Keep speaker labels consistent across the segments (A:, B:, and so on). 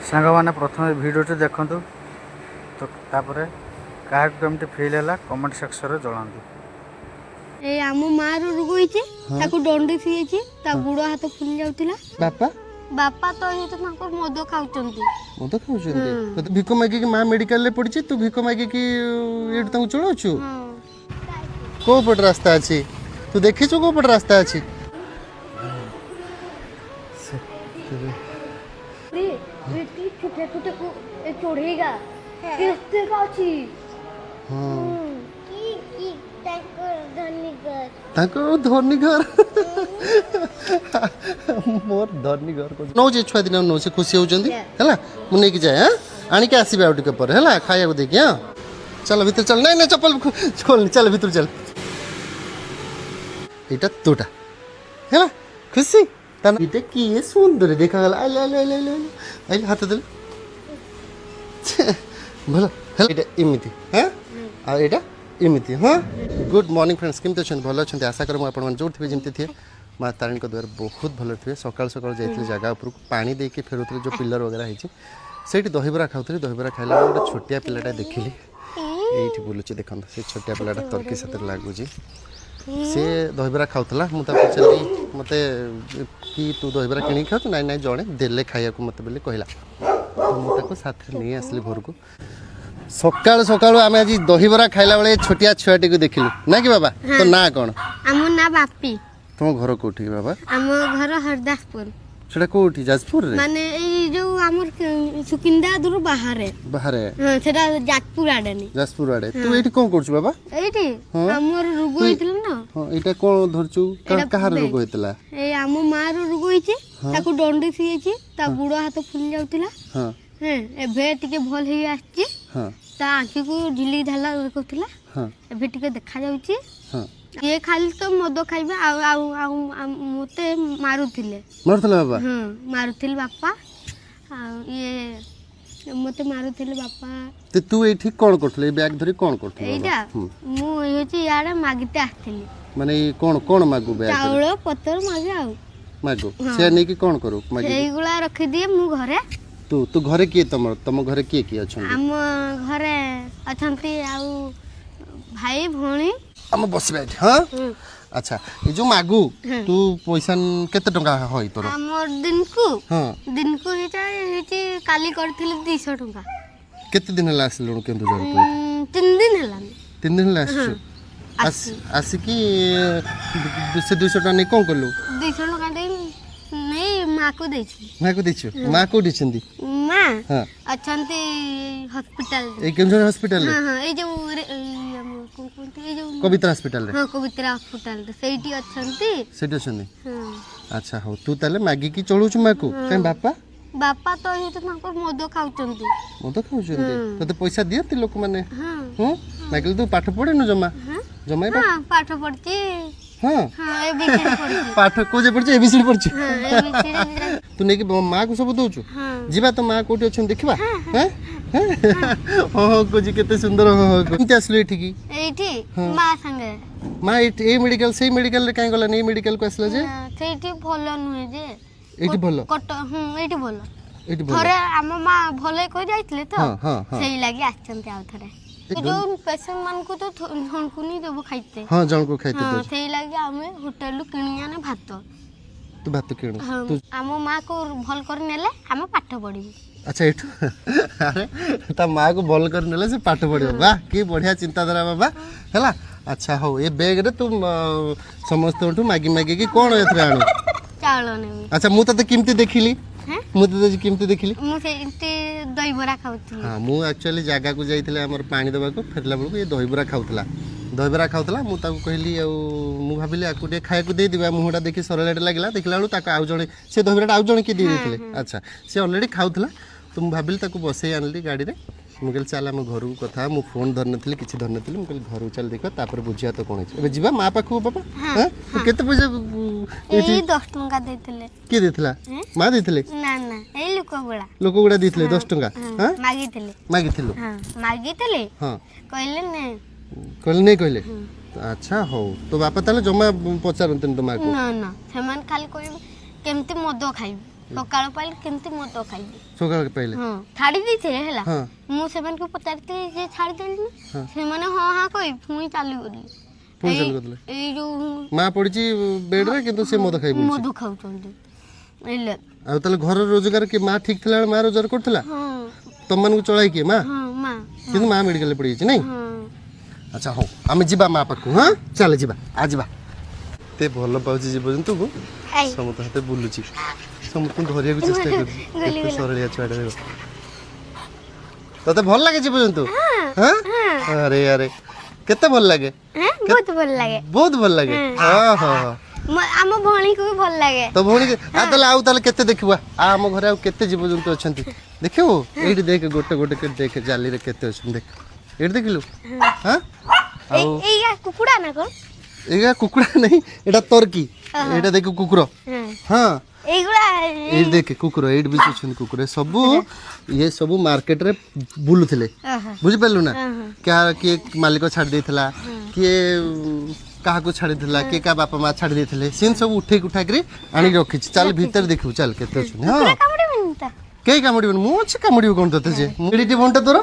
A: सांग मैंने प्रथम भिडियो देखु तो तापर क्या कमी फिल है कमेंट सेक्शन में जनातु।
B: ए आम माँ रोग होइचे ताकू डंडी थी ता गुड़ हाथ फुली जाउतिला।
C: बापा
B: बापा तो ये तो तांको मद खाउचंती।
C: मद खाउचंती तो भिक मागी की माँ मेडिकल ले पड़ी तू भिक मागी की एट तांको चलाउछु। को पट रास्ता अछि तू देखिछु को पट रास्ता अछि।
B: बेटी छोटे छोटे को चढ़ेगा किसते का छी।
C: हां
B: की
C: ताको धनी घर मोर धनी घर को नो जे छुआ दिन नो से खुशी होचंदी हैला मु नै कि जाय। हां आनी के आसीबे आउट के पर हैला खाया को देखि। हां चल भीतर चल नहीं नहीं चप्पल खोल चल भीतर चल इटा तोटा हैला खुशी तन इटे की सुंदर देखा गला आले आले आले आले हाथ दे भलो हैला इटा इमिति। हां आ इटा इमिति। हाँ गुड मॉर्निंग फ्रेंड्स केमती अच्छा भल अच्छा आशा कर आप जो थे जमी थे माँ तारिणी द्वारा बहुत भल थे सकाल सकाल जाइए जगह उपर पानी देके फेरुले जो पिलर वगैरह होती से दहीबरा खाऊली दहीबरा खाइला गोटे छोटिया पिलाटा देखिली ये बुलूचे देखो से छोटिया पिलाटा तर्की साथ लगुच सी दहीबरा खाऊला मुझे पचारि मत कि तू दहीबरा कि खाऊ ना ना जड़े देले खाया मत बोले कहला तो मुझे साथ नहीं आसली घर को सकाल सकाल आम आज दहीबरा खाइला बेले छोटिया छुआटी को देखिलु ना कि बाबा। तो ना कौन
B: आम ना बापी
C: तुम घर कोठी बाबा
B: आम घर हरदासपुर
C: सेटा कोठी जाजपुर रे
B: माने ए जो हमर सुकिंदा दूर बाहर
C: बाहर
B: हां सेटा जाजपुर आडे नहीं
C: जाजपुर आडे तू एठी कोन करछु बाबा
B: एठी हमर रोग होइतल ना।
C: हां एटा कोन धरछु कहार रोग होइतला
B: ए आम माँ रोग होइचे ताकू डंडी थी ता गुड़ हाथ फुली जाउतिला।
C: हां
B: हां एभे टिके भल हे आछि।
C: हां
B: ता आखी को झिली ढाला करथिला।
C: हां
B: एभे टिके देखा जाउछि।
C: हां
B: ये खाली तो मद खाइबे आ मते मारुथिले
C: मारुथला बाबा।
B: हां मारुथिल बापा आ ये मते मारुथिले बापा।
C: ते तू एठी कोन करथले बैग धरि कोन करथले
B: एटा मु होछि याडे मागिते आथिली
C: माने कोन कोन मागु बैग
B: चाउल पत्तर मागे आ
C: मागु से नै कि कोन करू मागी
B: एगुला रखि दिए मु घरे।
C: तू घरे किए तम घरे किए किए अछन
B: आम घरे अछंती आ भाई भौणी
C: आम बस बैठ। हाँ अच्छा ये जो मागू तू पैसा केते टंका होई तोर
B: हमर दिन को हेची काली करथिल 200 टंका।
C: केते दिन ला आसलुन केंदु जर
B: 3 दिन हला
C: 3 दिन ला आसी कि से 200 टका नै कोन करलु
B: 200 टका दे नहीं माँ को देछि।
C: माँ को देछु माँ को दिछंदी
B: माँ
C: हां
B: अछंती हॉस्पिटल
C: ए केंजर हॉस्पिटल
B: हां हां ए जो कोनते ए जो
C: कविता हॉस्पिटल रे
B: हां कविता हॉस्पिटल सेठी अछंती
C: सेठी अछंदी।
B: हां
C: अच्छा हो तू ताले मागी की चलुछु माँ को काई बापा
B: बापा तो ये तो तांको मद खाउचंती
C: मद खाउचंदी तो पैसा दियती लोक माने।
B: हां
C: हां मागिल तू पाठ पढे न जमा जमा
B: हां पाठ पढ़ती।
C: हां
B: हां एबीसीडी पढ़ती
C: पाठ को जे पढ़छ एबीसीडी पढ़छ।
B: हां एबीसीडी
C: तू नै कि माँ को सब दोछु
B: हां
C: जीवा तो माँ कोठी अछन देखिबा। हैं हो कोजी केते सुंदर हो केते आसले एठी की
B: एठी माँ संगे
C: माँ ए मेडिकल से मेडिकल रे काई गला नै मेडिकल को आसला जे
B: सेठी भलो नुहे जे
C: एठी भलो
B: कट एठी भलो
C: एठी भलो
B: थरे हम माँ भले कह जाइतले तो
C: हां हां हां
B: सेही लागि आछंती आ थरे जो पेशेंट मान को तो हणकुनी देबो खाइते।
C: हां जण को खाइते
B: हां सेही लागि हमें होटल किनि आने भात
C: तू भात किणु
B: तू हम माँ को भल कर नेले हम पाठ पढिबी।
C: अच्छा एठू अरे ता माँ को भल कर नेले से पाठ पढिबो वाह की बढ़िया चिंताधारा बाबा हैला। अच्छा हो ये बैग रे तू समस्त मागी मागी की कोन एथरे आनु
B: चावल नेबी।
C: अच्छा मु त किमती देखिली मु त किमती देखिली
B: मु सेठी दही बरा खाउथली।
C: हाँ मु एक्चुअली जगह को जाइथिले हमर पानी देबा को फेरला बेलको ये दहीबरा खाउतला मु ताको कहली मु भाबिली आकु दे खाया को दे दिबा मुहटा देखि सरलेट लागला देखला बेलु ताको आउ जणे से दहीबराटा आउ जणे के दे देथिले। अच्छा से ऑलरेडी खाउतला तो मु भाबिली ताको बसई आनली गाड़ी रे मु कहली चल हम घर को कथा मु फोन धर नथिली किछि धर नथिली मु कहली घर को चल देखो तापर बुझिया तो कोन छै एबे जीवा मां पाखु पापा। हां केते पैसा
B: ए 10 टंका देथिले
C: के देथिला मां देथिले
B: ना ना ए
C: लोक गुडा देथिले 10 टंका। हां मागिथिलु
B: हां मागिथिले
C: हां
B: कहले ने
C: कहले नै कहले अच्छा हो तो बापा ताले जमा पचारंतन तो मां को
B: ना ना समान खाली कोइ केमते मद खाइबे ସକାଳ ପାଇଲେ କେମିତି ମଦ ଖାଇଲି
C: ସକାଳ ପାଇଲେ
B: ହଁ ଛାଡ଼ି ଦେଇଥିଲେ ହେଲା
C: ହଁ
B: ମୁଁ ସେମାନଙ୍କୁ ପଚାରିଥିଲି ଯେ ଛାଡ଼ିଦେଲି ନା
C: ହଁ।
B: ସେମାନେ ହଁ ହଁ କହି ପୁଣି ଚାଲିଗଲି
C: ପୁଣି ଚାଲୁ କରିଦେଲେ
B: ଏଇ ଯୋଉ
C: ମା ପଡିଛି ବେଡରେ କିନ୍ତୁ ସେ ମଦ ଖାଇ ବୁଲୁଛି
B: ମଧୁ ଖାଉଛନ୍ତି ଏଇଲେ
C: ଆଉ ତାହେଲେ ଘର ରୋଜଗାର କି ମା ଠିକ ଥିଲା ବେଳେ ମା ରୋଜଗାର କରୁଥିଲା
B: ହଁ
C: ତମମାନଙ୍କୁ ଚଳାଇ କିଏ ମା
B: ହଁ ମା
C: କିନ୍ତୁ ମା ମେଡିକାଲରେ ପଡ଼ିଯାଇଛି ନାଇଁ
B: ହଁ
C: ଆଚ୍ଛା ହଉ ଆମେ ଯିବା ମା ପାଖକୁ ହଁ ଚାଲ ଯିବା ଆ ଯିବା ଏତେ ଭଲ ପାଉଛି ଜୀବଜନ୍ତୁକୁ
B: ଆଇ
C: ସମସ୍ତ ହାତେ ବୁଲୁଛି ସମସ୍ତଙ୍କୁ ଧରିବାକୁ ଚେଷ୍ଟା କରୁଛି କେତେ ସରଳିଆ ଛୁଆଟା ଦେଖ ତତେ ଭଲ ଲାଗେ ଜୀବଜନ୍ତୁ ହଁ ଆରେ ଆରେ କେତେ ଭଲ ଲାଗେ
B: ବହୁତ ଭଲ ଲାଗେ
C: ବହୁତ ଭଲ ଲାଗେ ହଁ ହଁ ହଁ
B: ଆମ ଭଉଣୀକୁ ବି ଭଲ ଲାଗେ
C: ତ ଭଉଣୀ ତାହେଲେ କେତେ ଦେଖିବୁ ଆମ ଘରେ ଆଉ କେତେ ଜୀବଜନ୍ତୁ ଅଛନ୍ତି ଦେଖିବୁ ଏଇଠି ଦେଖ ଗୋଟେ ଗୋଟେ କରି ଦେଖ ଜାଲିରେ କେତେ ଅଛନ୍ତି ଦେଖ ଏଇଠି ଦେଖିଲୁ ହଁ ଆଉ
B: ଏଇ କୁକୁଡ଼ା ନା କଣ
C: ଏଇଟା କୁକୁଡ଼ା ନାହିଁ ଏଇଟା ତର୍କି ଏଇଟା ଦେଖ କୁକୁର ହଁ
B: এইগুলা
C: ଏଇଠି ଦେଖ କୁକୁର ଏଇଠି ବି ଅଛନ୍ତି କୁକୁର ସବୁ ଇଏ ସବୁ ମାର୍କେଟରେ ବୁଲୁଥିଲେ ବୁଝିପାରିଲୁ ନା କିଏ ମାଲିକ ଛାଡ଼ି ଦେଇଥିଲା କିଏ କାହାକୁ ଛାଡ଼ିଥିଲା କିଏ କାହା ବାପା ମା ଛାଡ଼ି ଦେଇଥିଲେ ସେମିତି ସବୁ ଉଠେଇକି ଆଣିକି ରଖିଛି ଚାଲ ଭିତରେ ଦେଖିବୁ ଚାଲ କେତେ ଅଛନ୍ତି ହଁ କେହି କାମୁଡ଼ିବନି ମୁଁ ଅଛି କାମୁଡ଼ିବ କ'ଣ ତତେ ଯେ କେଡ଼ିଟେ ଭଉଣୀଟା ତୋର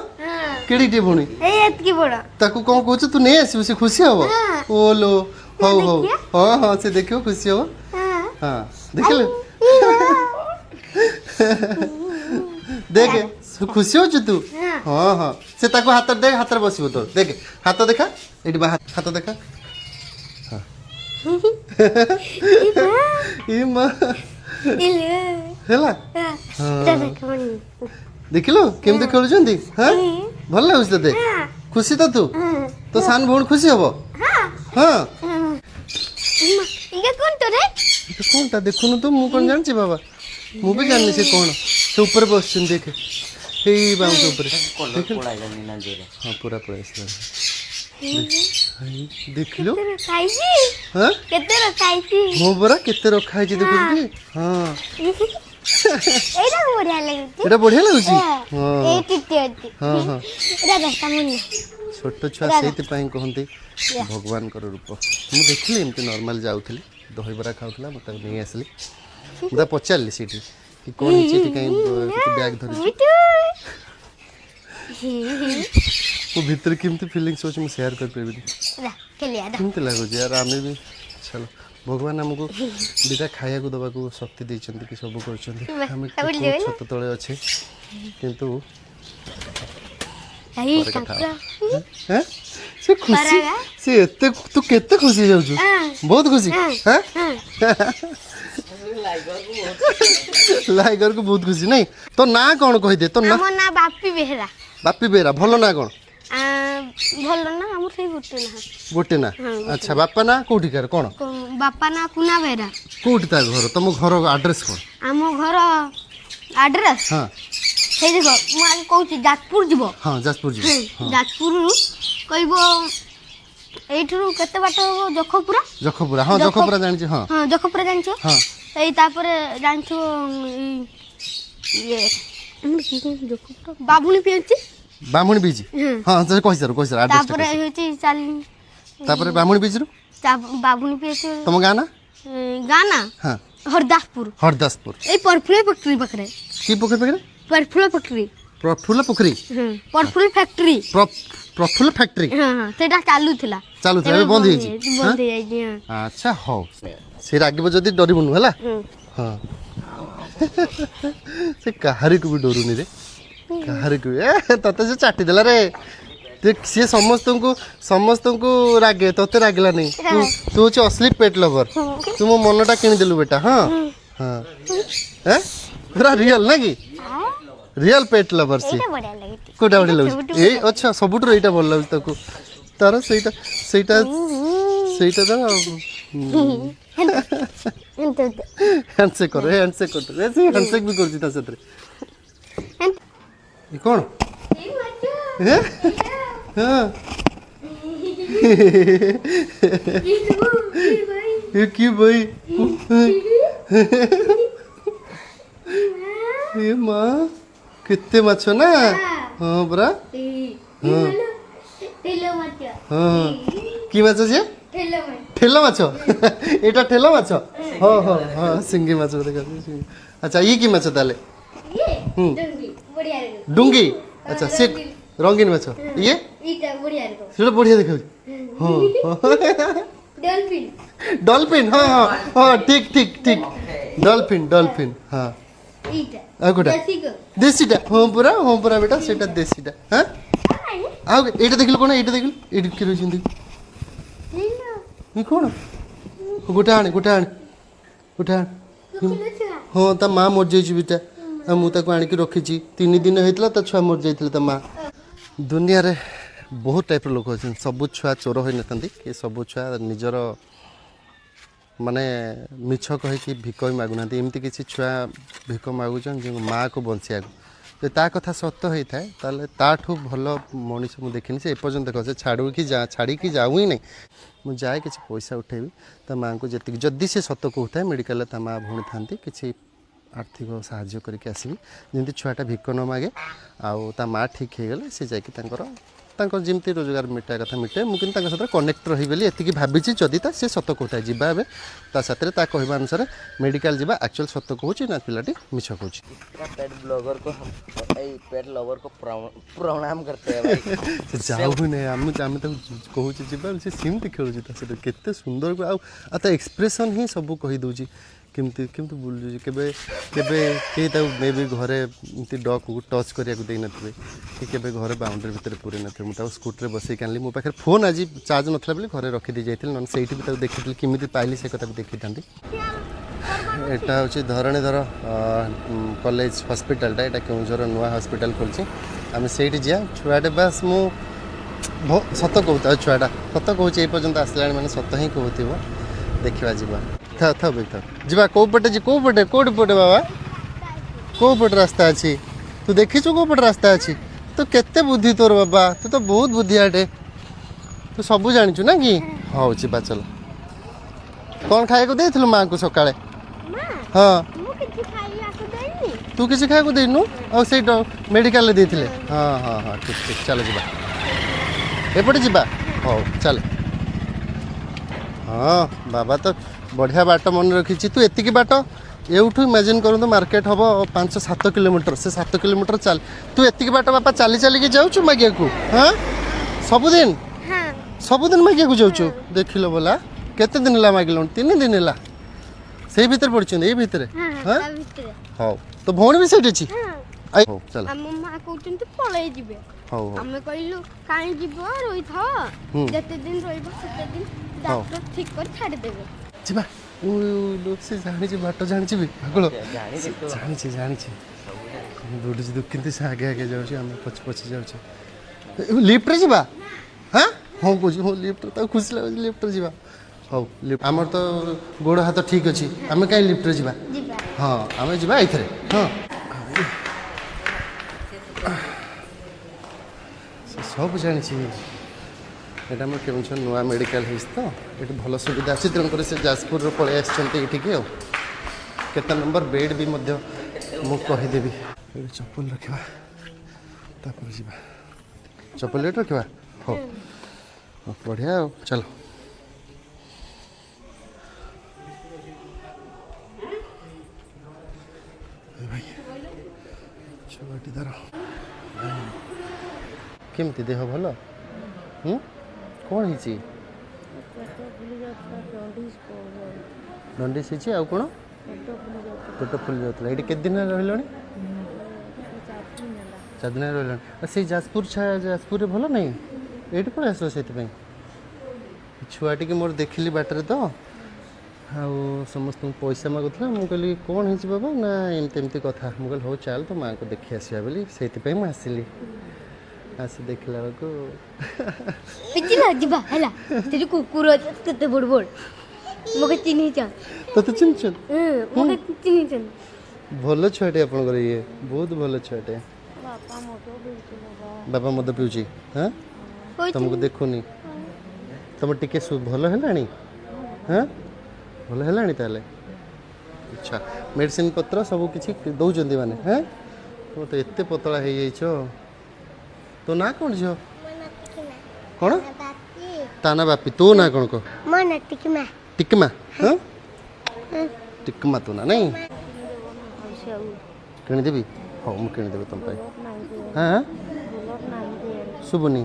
C: କେଡ଼ିଟେ ଭଉଣୀ
B: এই এতকি বড়
C: ତାକୁ କ'ଣ କହୁଛୁ ତୁ ନେଇ ଆସିବୁ ସେ ଖୁସି ହବ ଓଲୋ ହଉ ହଉ ହଁ ହଁ ସେ ଦେଖିବ ଖୁସି ହବ ହଁ ଦେଖିଲୁ ଦେଖେ ଖୁସି ହଉଛୁ ତୁ ହଁ ହଁ ସେ ତାକୁ ହାତରେ ଦେଖ ହାତରେ ବସିବ ତୋ ଦେଖେ ହାତ ଦେଖା ଏଇଠି ବା ହାତ ଦେଖା ଇ ମା ହେଲା ଦେଖିଲୁ କେମିତି ଖେଳୁଛନ୍ତି ହଁ ଭଲ ଲାଗୁଛି ତତେ ଖୁସି ତ ତୁ ତୋ ସାନ ଭଉଣୀ ଖୁସି ହବ ହଁ
B: ଇଏ কোন তো রে
C: এটা কোনটা দেখুন তো ମୁଁ କ'ଣ ଜାଣିଛି ବାବା ମୁଁ ବି ଜାଣିନି ସେ କ'ଣ ସେ ଉପରେ ବସିଛନ୍ତି ଦେଖେ ଏଇ ବାଉଁଶ ଉପରେ ହଁ ପୁରା ପଳେଇ ଆସିଲାଣି ଦେଖିଲୁ
B: ଖାଇছি
C: ହଁ
B: କେତେ ଖାଇছি
C: ମୁଁ ପରା କେତେ ରଖା ହେଇଛି ଦେଖୁଛୁ ହଁ
B: এইটা বড়িয়া লাগুଛି
C: এটা ବଢିଆ ଲାଗୁଛି
B: এই টিটি ଅଛି
C: ହଁ ହଁ
B: এটা দেখা মনে
C: ଛୋଟ ଛୁଆ ସେଇଥିପାଇଁ କହନ୍ତି ଭଗବାନଙ୍କର ରୂପ ମୁଁ ଦେଖିଲି ଏମିତି ନର୍ମାଲ ଯାଉଥିଲି ଦହିବରା ଖାଉଥିଲା ମୁଁ ତାକୁ ନେଇ ଆସିଲି ମୁଁ ତାକୁ ପଚାରିଲି ସେଇଠି କି କ'ଣ ହେଇଛି ଏଠି କାହିଁ ବ୍ୟାଗ୍ ଧରିଛୁ ମୋ ଭିତରେ କେମିତି ଫିଲିଙ୍ଗସ୍ ଅଛି ମୁଁ ସେୟାର କରିପାରିବିନି କେମିତି ଲାଗୁଛି ୟାର ଆମେ ବି ଚାଲ ଭଗବାନ ଆମକୁ ଦୁଇଟା ଖାଇବାକୁ ଦେବାକୁ ଶକ୍ତି ଦେଇଛନ୍ତି କି ସବୁ କରୁଛନ୍ତି ଆମେ ଛାତ ତଳେ ଅଛେ କିନ୍ତୁ ସେ ଖୁସି ସେ ଏତେ ତୁ କେତେ ଖୁସି ଯାଉଛୁ ବହୁତ ଖୁସି ଲାଇଗରକୁ ବହୁତ ଖୁସି ନାଇଁ ତୋ ନାଁ କ'ଣ କହିଦେ ତୋ ନାଁ
B: ମୋ ନାଁ ବାପି ବେହେରା
C: ବାପି ବେହେରା ଭଲ ନାଁ କ'ଣ
B: ଭଲ ନା ଆମର ସେଇ
C: ଗୋଟେ ନା ଆଚ୍ଛା ବାପା ନାଁ କୋଉଠିକାର କ'ଣ
B: ବାପା ନାଁ କୁନା ବେହେରା
C: କୋଉଠି ତା ଘର ତମ ଘର ଆଡ୍ରେସ୍ କ'ଣ
B: ଆମ ଘର ଆଡ୍ରେସ୍
C: ହଁ
B: ସେଇ ଦେଖ ମୁଁ ଆগে କହୁଛି ଯାଜପୁର ଯିବ
C: ହଁ ଯାଜପୁର ଯିବ
B: ଯାଜପୁରରୁ କହିବ ଏଇଠାରୁ କେତେ ବାଟ ହବ
C: ଜଖପୁରା ହଁ ଜଖପୁରା ଜାଣିଛି ହଁ
B: ହଁ ଜଖପୁରା ଜାଣିଛ
C: ହଁ
B: ଏଇ ତାପରେ ଜାଣିଥିବ ଇଏ ବାବୁଣି ପିଅନ୍ତି
C: ବାମୁଣି ବିଚ୍ ହଁ କହିସାର
B: ତାପରେ ହେଉଛି
C: ତାପରେ ବାମୁଣି ବିଚ୍ରୁ
B: ବାବୁଣି ପିଅନ୍ତି
C: ତମ ଗାଁ ନା ହଁ
B: ହରଦାସପୁର ଏଇ ପରଫୁଲ ଫ୍ୟାକ୍ଟ୍ରି ପାଖରେ
C: କି ପୋଖରୀ ପାଖରେ
B: ପରଫୁଲ ଫ୍ୟାକ୍ଟ୍ରି
C: ପ୍ରଫୁଲ୍ଲ ପୋଖରୀ
B: ପରଫୁଲ ଫ୍ୟାକ୍ଟ୍ରି
C: ପ୍ରଫୁଲ୍ଲ ଫ୍ୟାକ୍ଟ୍ରି
B: ସେଇଟା ଚାଲୁଥିଲା
C: ଏବେ ବନ୍ଦ ହେଇଯାଇଛି ଆଚ୍ଛା ହଉ ସେ ରାଗିବ ଯଦି ଡରିବୁନୁ ହେଲା ହଁ ସେ କାହାରିକୁ ବି ଡରୁନି ରେ କାହାରିକୁ ତତେ ସେ ଚାଟି ଦେଲା ରେ ସିଏ ସମସ୍ତଙ୍କୁ ରାଗେ ତତେ ରାଗିଲାନି ତୁ ହଉଛି ଅସଲି ପେଟ୍ ଲଭର ତୁ ମୋ ମନଟା କିଣିଦେଲୁ ବେଟା ହଁ ହଁ ପୁରା ରିଅଲ ନା କି ରିଅଲ ପେଟ୍ ଲଭର ସିଏ କୋଉଟା ବଢିଆ ଲାଗୁଛି ଏଇ ଆଚ୍ଛା ସବୁଠୁ ଏଇଟା ଭଲ ଲାଗୁଛି ତାକୁ ତାର ସେଇଟା ତ ହ୍ୟାଣ୍ଡସେକ୍ କର ହ୍ୟାଣ୍ଡସେକ୍ ବି କରୁଛି ତା ସେଥିରେ କ'ଣ କି ଭାଇ ମା କେତେ ମାଛ ନା ହଁ ପରା ହଁ କି ମାଛ ସିଏ ଠେଲ ମାଛ ଏଇଟା ଠେଲ ମାଛ हाँ हाँ हाँ सिंगी माछ देखा अच्छा ये कि माछ ताले
B: ये डंगी बढ़िया रे
C: डुंगी अच्छा से रंगीन माछ ये
B: इटा बढ़िया रे
C: सेटा बढ़िया देखा हाँ
B: डॉल्फिन
C: डॉल्फिन हाँ हाँ हाँ ठीक ठीक ठीक डॉल्फिन डॉल्फिन हाँ
B: इटा
C: आ गोटा
B: देसीको
C: देसीटा हाँ पूरा बेटा सेटा देसीटा हाँ आ एटा देखिल कोन एटा देखिल एटा कि रहिसन देख ये कोन गोटा आण हाँ ता माँ मर जाइए बेटा आ मु ताको आनिक रखी 3 दिन होता ता छुआ मर जाइए ता माँ दुनिया रे बहुत टाइप लोक अच्छे सबू छुआ चोर हो ना कि सबू छुआ निजर माने मिछ कहीकि भिक भी मागुना एमती किसी छुआ भिक मागुचन जो माँ को बंचिया तो ता कथा सत्य होता है ताले ताठू भल मनीष मुझे देखनी से एपर्तंत देख से छाड़ू कि छाड़ी जाऊ ही नहीं मुझे जाए किसी पैसा उठेबी ता माँ को जी जदि से सत कहता है मेडिकल ता माँ भौणी था किसी आर्थिक साहाय्य करके आसबि जमी छुआटा भिक न मागे आउ ता माँ ठीक हो गले सी जाकर जमी रोजगार मिटा कथा मिटे मुझे सहित कनेक्ट रही बोली एति भावी जदि सी सत कहता है जीवा ए ता साथ कहवा अनुसार मेडिकल जीवा एक्चुअल सत कहूँ ना पिलाटी मिछ कहूँ
D: पेट ब्लॉगर को हम पेट लवर को प्रणाम करते हैं भाई
C: जाऊ नहीं आम कहूँ जीवा से सेमती खेलुची केते सुंदर आ एक्सप्रेशन ही सब कहीदे केमती केमती बुलूँ केबे केबे के मे भी घरे एमती डग को टच करिया को देना कि केबे घरे बाउंड्री भितर पूरे नथे मुझे स्कूटर बसई आनली मो पाखे फोन आज चार्ज नथला बोली घरे रखी दी जाइथिल नन सेठी भी देखी केमिति पाइली से कथा भी देखी थांती एटा होची धरणीधर कॉलेज हॉस्पिटलटा एटा केउझर नुआ हॉस्पिटल खोलछि आमे सेठी जिया छुआटे बस मु सत कहता छुआटा सत कहूँ ए पर्यंत आसला माने सत ही कहूथिबो देखिबा जीवा था था बेटा जीवा को पटे जी को पटे कोड पटे बाबा को पटे रास्ता अछि तू देखिछु को पटे रास्ता अछि तो केते बुद्धि तोर बाबा तू तो बहुत बुद्धियाटे तू सब जानिछु ना कि हाउ जीवा चल कौन खाए को देथिलु मां को सकाळे हां तू किसी खाए को देनु और से मेडिकल ले देथिले हां हां हां ठीक ठीक चल जीवा एपटे जीवा हाउ चल हाँ बाबा तो बढ़िया बाट मन रखी तू एतिकी बाट एठू इमेजिन करूँ मार्केट हम 5-7 किलोमीटर से 7 किलोमीटर चल तू एतिकी बाट बापा चली चलिकी जाऊँ मागिया को हाँ सबुदिन मागिया को जाऊँ देख लो बोला केते दिन है मागिल 3 दिन है से भीतर पड़ी ये भीतर हाँ हाँ तो भौणी भी सही अच्छी हौ चल
B: हम मां कहउचंती पळै जिबे
C: हौ
B: हमें कहलु काई जिबो रोई था जते दिन रोइबो सेते दिन डॉक्टर ठीक कर छाड़ देबे
C: जीवा ओ लोक से जानी छी बाट जानी छी पागल जानी छी दौड़ी छी किंतु से आगे आगे जाऊ छी हम पछ जाऊ छी लिफ्ट रे जीवा हां हो बुझी हो लिफ्ट त खुशी लाग लिफ्ट रे जीवा हौ लिफ्ट हमर तो गोड़ हाथ ठीक अछि हमें काई लिफ्ट रे जीवा हां हमें जीवा इथरे हां सब जानी एटा मोर केवल नुआ मेडिकल है तो ये भल सुविधा अच्छी तेणुक से जाजपुर पलि आठिके केते नंबर बेड भी मुदेवी चप्पल रखा चप्पल रेट रखा हो बढ़िया चलो छुआटी दार केमती देह भल कौन है दंडिस है आउ कौन पेट फुल जाता ये केते दिन रहा 4 दिन रहा से जाजपुर जाजपुर भल नहीं ये पड़े आस से छुआटी के मोर देखिली बाटर तो आउ समस्त पैसा मागुला मुझे कहली कौन है बाबा ना एमती कथा मुझे हौ चल तो माँ को देखी आसवा बोली से आसली आस देखला को
B: पिचिला जिबा हला तेरी कुकुर केते बड़ बड़ मगे चिन्ही छ
C: तो चिन्ह छ
B: मगे चिन्ही छ
C: भलो छुआटे आपन करे ये बहुत भलो छुआटे बाबा मद पिउची हां तुमको देखुनी तुम टिके भलो हेलानी हां भलो हेलानी ताले अच्छा मेडिसिन पत्र सब किछि दउजंदी माने हैं तो एते पतला हे जाई छ तो ना कौन झो कौन ताना बापी तो ना कौन को
B: मन टिकमा
C: टिकमा हाँ टिकमा तो ना नहीं किणीदेवी हाँ मुझे किणीदेवी तुम हाँ शुभुनी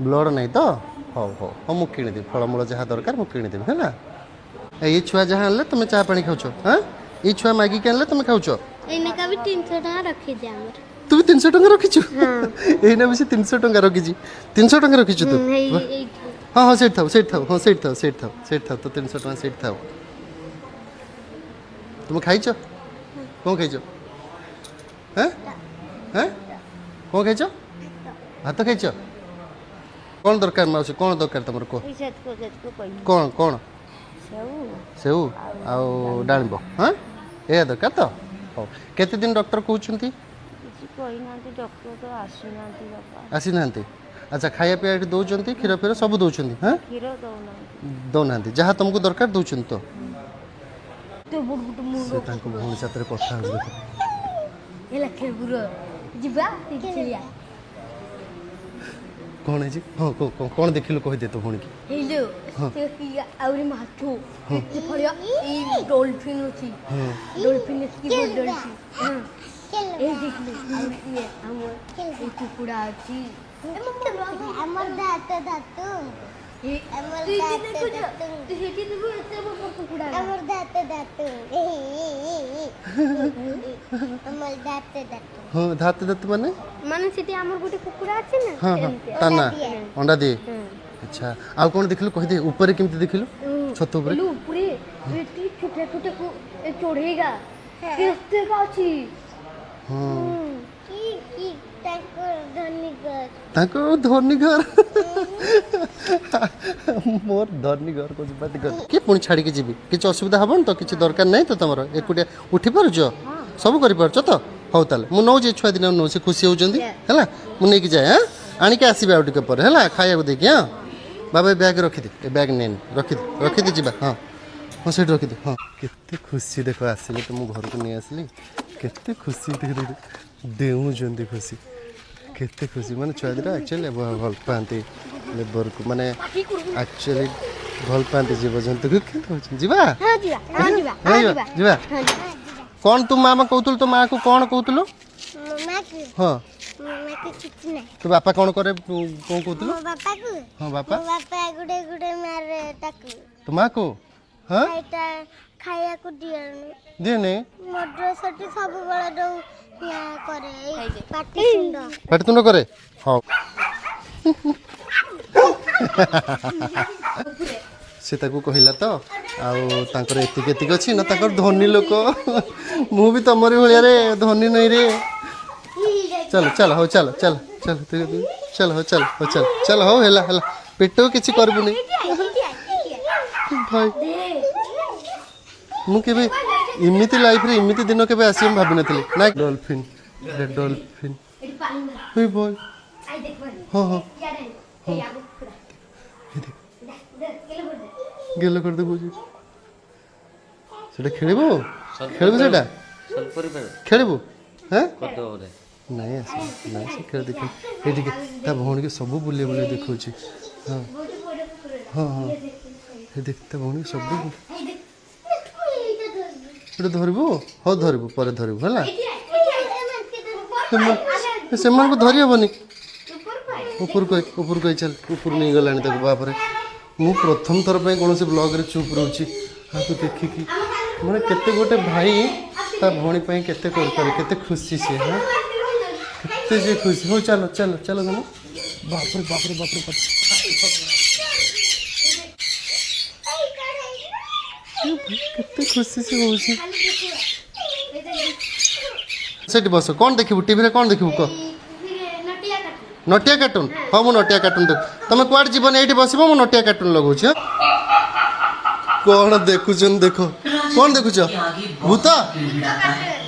C: ब्लड नहीं तो हाँ हाँ हाँ मुझे किणीदेवी फलमूल जहाँ दरकार मुझे किणीदेवी है ये छुआ जहाँ आनले तुम चाह पानी खाऊ हाँ ये छुआ मैगी के आनले तुम खाऊ
B: एनका भी 300 टका रखी दे हमर
C: तू भी 300 टका रखी एना भी 300 टका रखी 300 टका रखी तू हाँ हाँ सेठ थाओ हाँ सेठ थाओ तो 300 टका सेठ थाओ तुम खाइछ कौन खाइछ हैं हैं कौन खाइछ भात खाइछ कौन दरकार माउसी कौन दरकार तुमर को कौन कौन सेऊ आउ डालिंब हाँ ये दरकार तो हाँ केते दिन डॉक्टर कहउछंती आसी ना अच्छा खाया पिया ये दौरान क्षीर फीर सब दौरान हाँ दौना जहाँ तुमको दरकार दौरान तो भौणी साथ कथा कौन है हाँ कौन देखिलु कहीदे तो भौणी की
B: डॉल्फिन डॉल्फिन कुकुड़ा अच्छी हमर दात दातु हमर दात दातु
C: हाँ धाते दत्त माने
B: माने सेठी हमर गोटे कुकुड़ा अछि ना
C: हाँ हाँ ताना अंडा दे अच्छा आ कौन देखिलु कहीदे ऊपर केमती देखिलु छत ऊपर
B: ऊपरे एटी छोटे छोटे को चढ़ेगा केते का अछि की
C: ताको धनी घर मोर धनी घर को बात कर के पुणी छाड़ी के जीवी किछ असुविधा हबन तो किछ दरकार नहीं तो तमरो एकुटिया उठी पारछ सब करि पारछ तो हौ ताले मु नौ जे छुआ दिन नौ से खुशी होजंदी हैला मु नै कि जाय हां आनी के आसीबा उठी के पर हैला खाया को देखि हां बाबा बैग रखि दे ए बैग नेन रखि दे जीवा हां हां सेठ रखि दे हां केते खुशी देखो आसीले तो मु घर को नै आसली केते खुशी देख देऊ जंदी खुशी केते खुशी माने छुआ दिरा एक्चुअली भल पांती लेबर को माने एक्चुअली भल पांती जीव जंतु को के जीवा
B: हां जीवा
C: जीवा कौन तुम मामा कहतुल तो मां को कौन कहतुल
B: मामा को
C: हां
B: मामा को कुछ नहीं
C: तो बापा कौन करे कौन कहतुल
B: बापा को
C: हां बापा
B: गुडे गुडे मारे ताकू
C: तो मां को हां
B: खाइटा खाया को दियनु
C: देने
B: मड्र सटी सब बळ दो या करे पाटी
C: तुंड करे हां से ताकू कहिला तो आउ तांकर एतिक एतिक अछि ना तांकर धनी लोक मु भी तमरी भलिया रे धनी नै रे चल चल हो चल चल चल चल हो चल हो चल चल हो हेला हेला पेटो किछि करबु नै भाई मु केबे इमिति लाइफ रे इमिति दिन केबे आसी हम भाबि नथली ना dolphin red dolphin hey boy हां हां गेलो कर दे बुझी सेटा खेलिबो खेलिबो सेटा खेलिबो हैं नहीं आसे नहीं से खेल देख ए देख ता भौणी के सब बुले बुले देखौ छी हां हां हां ए देख ता भौणी सब एटा धरबो हो धरबो पर धरबो हला सेमान को धरि हबनी ऊपर को चल ऊपर नहीं गलानी तक बाप रे मु प्रथम थर पे कौन से ब्लॉग रे चुप रहउची हाँ तो देखी कि माने केते गोटे भाई ता भौणी पे केते कर पारे केते खुशी से हां केते जे खुशी हो चलो चलो चलो गनो बाप रे बाप रे बाप रे केते खुशी से होउची सेठी बस कौन देखिबू टीवी रे कौन देखिबू को नटिया कार्टून हाँ मु नटिया कार्टून देख तुम कुआड जीवन ये बस मु नटिया कार्टून लगौ कौन देखुचन देखो कौन देखुच भूत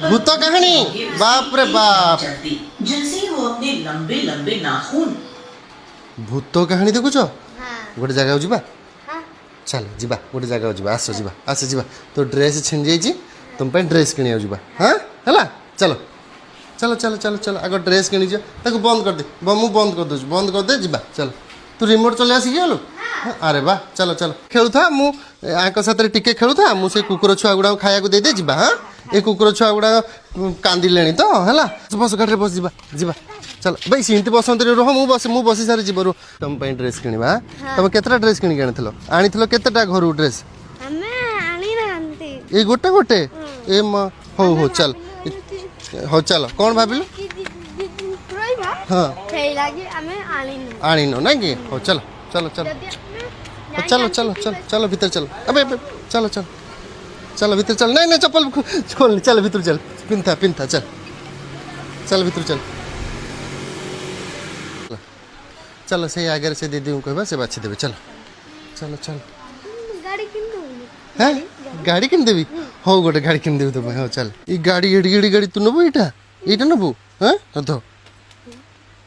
C: भूत कहानी बाप रे बाप
E: जैसे वो अपने लंबे लंबे नाखून
C: भूत कहानी देखुच गोटे जगह जीवा चल जीवा गोटे जगह जीवा आस जीवा आस जीवा तो ड्रेस छिन जाइए तुम पे ड्रेस किनिया जीवा हाँ है चलो चलो चलो चलो चलो आग ड्रेस किनी ताको बंद कर दे मु बंद कर दे जीवा चल तू रिमोट चले आसी गलु अरे वाह चलो चलो खेलु था मु आंक साथ टिके खेलु था मुझे कुकुर छुआ गुड़ा खाया दे दे जीवा हाँ ये कुकुर छुआ गुड़ा कांदिले तो है बस गाड़ी बस जीवा जीवा चल भाई सीमती बसंत रह मु बसी सारी जीव तुम ड्रेस किणवा तुम केतटा ड्रेस किणी आनी केतटा घर ड्रेस ये गोटे गोटे ए हो हो चल हो चल कौन भाविलु हाँ आनी ना कि हो चलो चलो चलो चलो चलो चलो चलो भीतर चलो अबे चलो चलो चलो भीतर चल नहीं नहीं चप्पल खोल चल भीतर चल पिंथा पिंथा चल चल भीतर चल चलो से आगे से दीदी को कहबा से बाछी देबे चलो चलो चलो हैं गाड़ी किन देबी हो गोटे गाड़ी किन देबी तो हो चल ई गाड़ी एडी गाड़ी तू नबो एटा एटा नबो हैं धो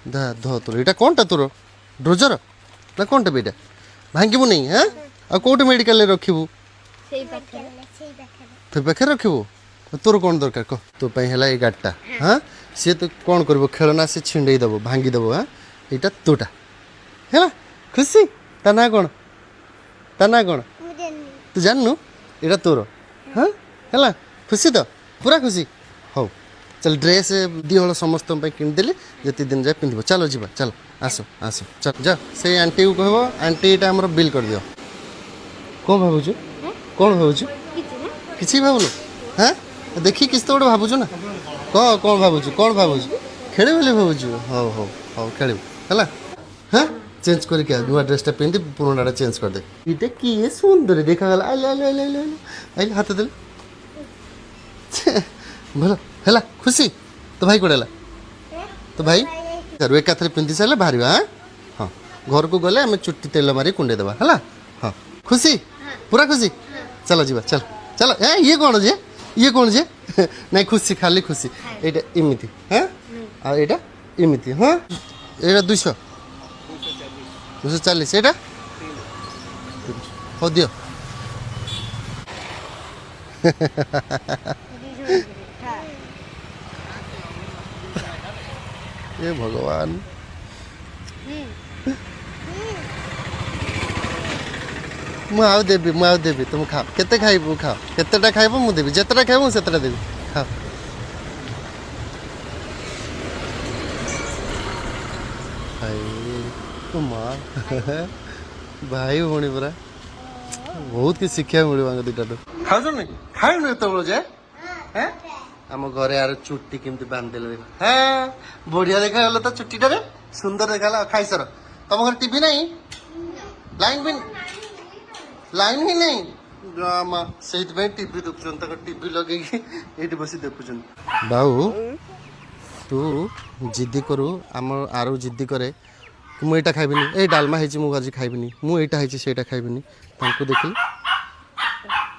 C: दा धो तोर एटा कोनटा तोर ड्रोजर ना कोनटा बेटा भांगीबू नहीं हैं आ कोट मेडिकल रखिबू तो पाखे रखिबू तोर कौन दरकार कह तो है ये गाड़ीटा हाँ सी तो कौन कर खेलना से छिंडे दब भांगी दब हाँ यहाँ तोटा है खुशी ता ना कौन तू जाननु यहाँ तोर हाँ है खुशी तो पूरा खुशी हो चल ड्रेस दिहल समस्त किदेली जिते दिन जाए पिंध चलो जीवा चलो आसो आसो चल जा से आंटी को कह आंटी यहाँ आम बिल कर दियो कौन भावुଛୁ कौन भावुଛୁ किसी भावुनु हाँ देखी किस तो गोटे भावुଛୁ ना कह कौन भावुଛୁ खेल बोली भावुଛୁ हो हो हो खेल है हाँ चेंज करके नुआ ड्रेसटा पिंधि पुराणाटा चेंज कर दे ये किए सुंदर देखा गला आइले आइले आइले आइले आइले हाथ देले भल है खुशी तो भाई कोड़ेला तो भाई एक हाथ पिंधि सारे बाहर हाँ हाँ घर को गले आम चुट्टी तेल मारी कुंडे देवा है हाँ खुशी पूरा खुशी चलो जीवा चल चलो ये कौन जे नहीं खुशी खाली खुशी ये इमिति हाँ और ये इमिति हाँ ये 200 240 ये हो दियो ये भगवान मुझे देवी तुम खाओ केते खाइबू खाओ केतेटा खाइबू मु देवी जेतेटा खाइबू सेतेटा देवी खाओ भाई माँ भाई भौणी पूरा बहुत किसी शिक्षा मिल दुटा खाऊ नहीं खाऊ तो जाए आम घर यार चुट्टी केमती बांधिदेले हाँ बढ़िया देखा तो चुट्टीटा सुंदर देखा खाई सर तुम घर टीवी नहीं लाइन ही नहीं ड्रामा से टीवी देखुं टीवी लगे ये बस देखुं बाबू तू जिद्दी करू आम आर जिद्दी करे कि मुझे खाइबिनी ए डालमा है आज खाइबिनी मुझे से खाइबिनी देखिल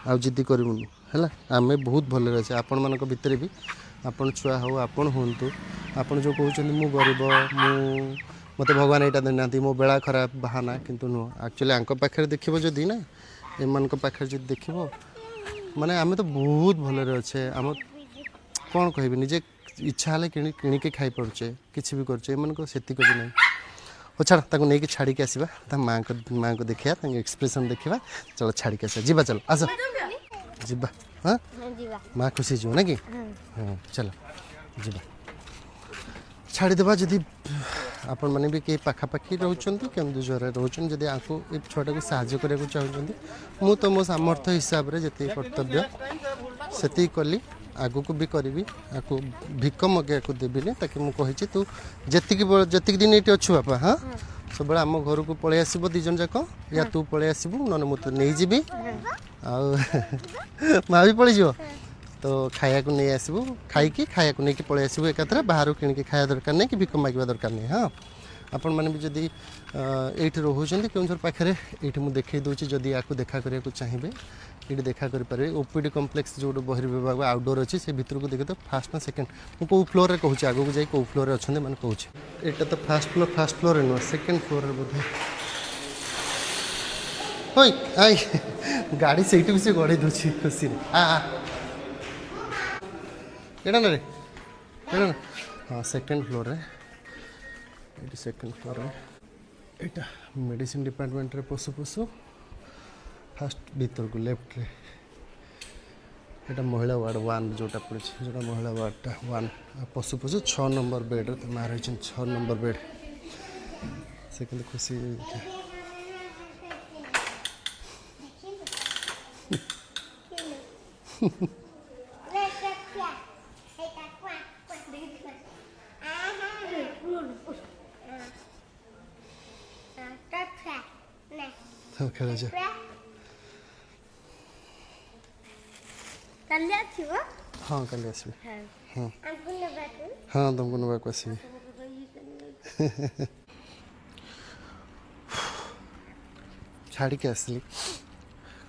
C: आ जिद्दी करूँ है आम बहुत भल अच्छे आपण मान भितर भी आपण छुआ हो आपण हूँ आपण जो कहते मु गरीब मत भगवान यहाँ देना मो बेला खराब बाहाना किंतु नुह एक्चुअली आंक पाखे देख जदि ना एम पाखे जो देख माने आम तो बहुत भल अच्छे आम कौन कह निजे इच्छा है किणिकी खाई पारे किसी भी कर भी ना हो छाड़ नहीं छाड़ी आसवा माँ को देखा एक्सप्रेशन देखा चलो छाड़ी आस जीवा चलो आस जीवा हाँ माँ खुशी जीव ना कि हाँ चलो जीवा छाड़ीदेवा जदि आपण मैंने भी कई पाखापाखि रोचंती केन्दुझर रोचन जदि आपको ये छुआटा को साहाय्य करने को चाहूँगी मु तो मो सामर्थ्य हिसाब से जी कर्तव्य से कली आगु को भी करी आपको भिक मगे को देवी ताकि मुझे तू जी दिन ये अच्छु बापा हाँ सब आम घर को पलि आस दीजन जाक या तू पलि आसबू ना मुझे नहीं जीवी माँ भी पलि जा तो खाया को नहीं आसबू खाई खाया को लेकिन पलि आसबू एकाथरे बाहर किଣିकी खाया दरकार नहीं कि भिक मागिबा दरकार नहीं हाँ आपण मैंने भी जदि ये रोचे केउझर पाखे ये मुझे देखई दूसरी जदि या देखा करने को चाहिए ये देखा करें ओपीडी कम्प्लेक्स जो बहिर्विभाग आउटडोर अच्छी से भितर को देखे तो फास्ट ना सेकेंड मुझे फ्लोर में कहूँ आगे जाए कौ फ्लोर अच्छे मैंने कहूँ यहाँ तो फास्ट फ्लोर नुह सेकेंड फ्लोर बोधे हई आई गाड़ी से भी से गड़े दूसरी खुशी एटा ना रे ना हाँ सेकेंड फ्लोर ये सेकेंड फ्लोर यहाँ मेडिसिन डिपार्टमेंट रे पशु पशु फास्ट भीतर को लेफ्ट रे एटा महिला वार्ड 1 जोटा पड़े जोटा महिला वार्डटा 1 पशु पशु 6 नंबर बेड रे मार रही 6 नंबर बेड से किंतु खुशी खेल जा
B: କାଲି ଆସିବ
C: हाँ कल आसबे
B: ଆମକୁ ନେବାକୁ
C: हाँ तुमको नवा को आसबे छाड़ी के आसली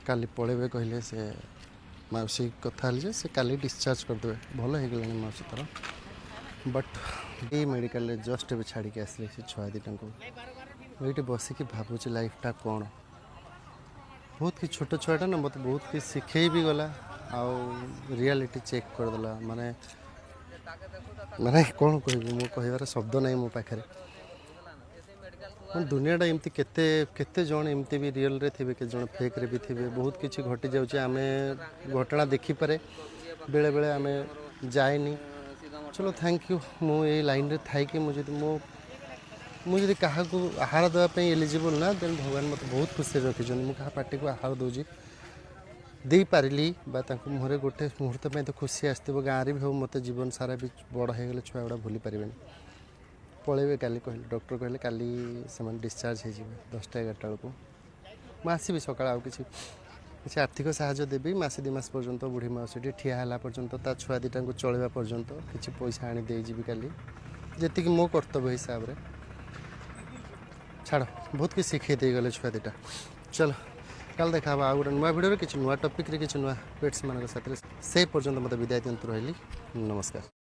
C: काली पड़ेबे कहले से मौसी कथा जे से काली डिस्चार्ज कर देबे भल हो गलानी मौसी तर बट ये मेडिकल जस्ट भी छाड़ी के आसली से छुआ दिटा को ये बसिक भावुँ लाइफटा कौन बहुत कि छोट छुआटा ना मत बहुत कि शिखे भी गला आउ रियलिटी चेक करदेला माने माने कौन कह मो कहबार शब्द नहीं मो पाखे दुनियाटा एमती केते केते जन एमती भी रियल रे थे के जन फेक रे भी थे बहुत किसी घटी जाऊँ आम घटना देखिपारे बेले बेले आम जाएनी चलो थैंक यू मु ये लाइन रे थाई कि मुझे मुझे क्या आहार देवाई एलिजिबल ना देन भगवान मत बहुत खुशी रखी मुझे क्या पार्टी को आहार दूसरी दे पारिली मुहरे गोटे मुहूर्त में तो खुशी आसो गाँव भी हो मत जीवन सारा भी बड़ हो गले छुआ गुड़ा भूली पारे पलैबे काली कहले डॉक्टर कहले काली से डिस्चार्ज हो 10टा 11टा बेलू मुझे आसबि सका किसी आर्थिक साहाय्य देवी मसे 2 मास पर्यंत बुढ़ी मौसी ठिया है पर्यंत ता छुआ दीटा को चलवा पर्यंत किसी पैसा आनी देजी काली जी मो कर्तव्य हिसाब से छाड़ बहुत किसी शिखे दे गले छुआ दीटा चलो कल देखा आ गोटे नुआ भिडियो किसी नुआ टपिक किसी नुआ पेट्स मान से पर्यंत मत विदाय दिंतु रही नमस्कार।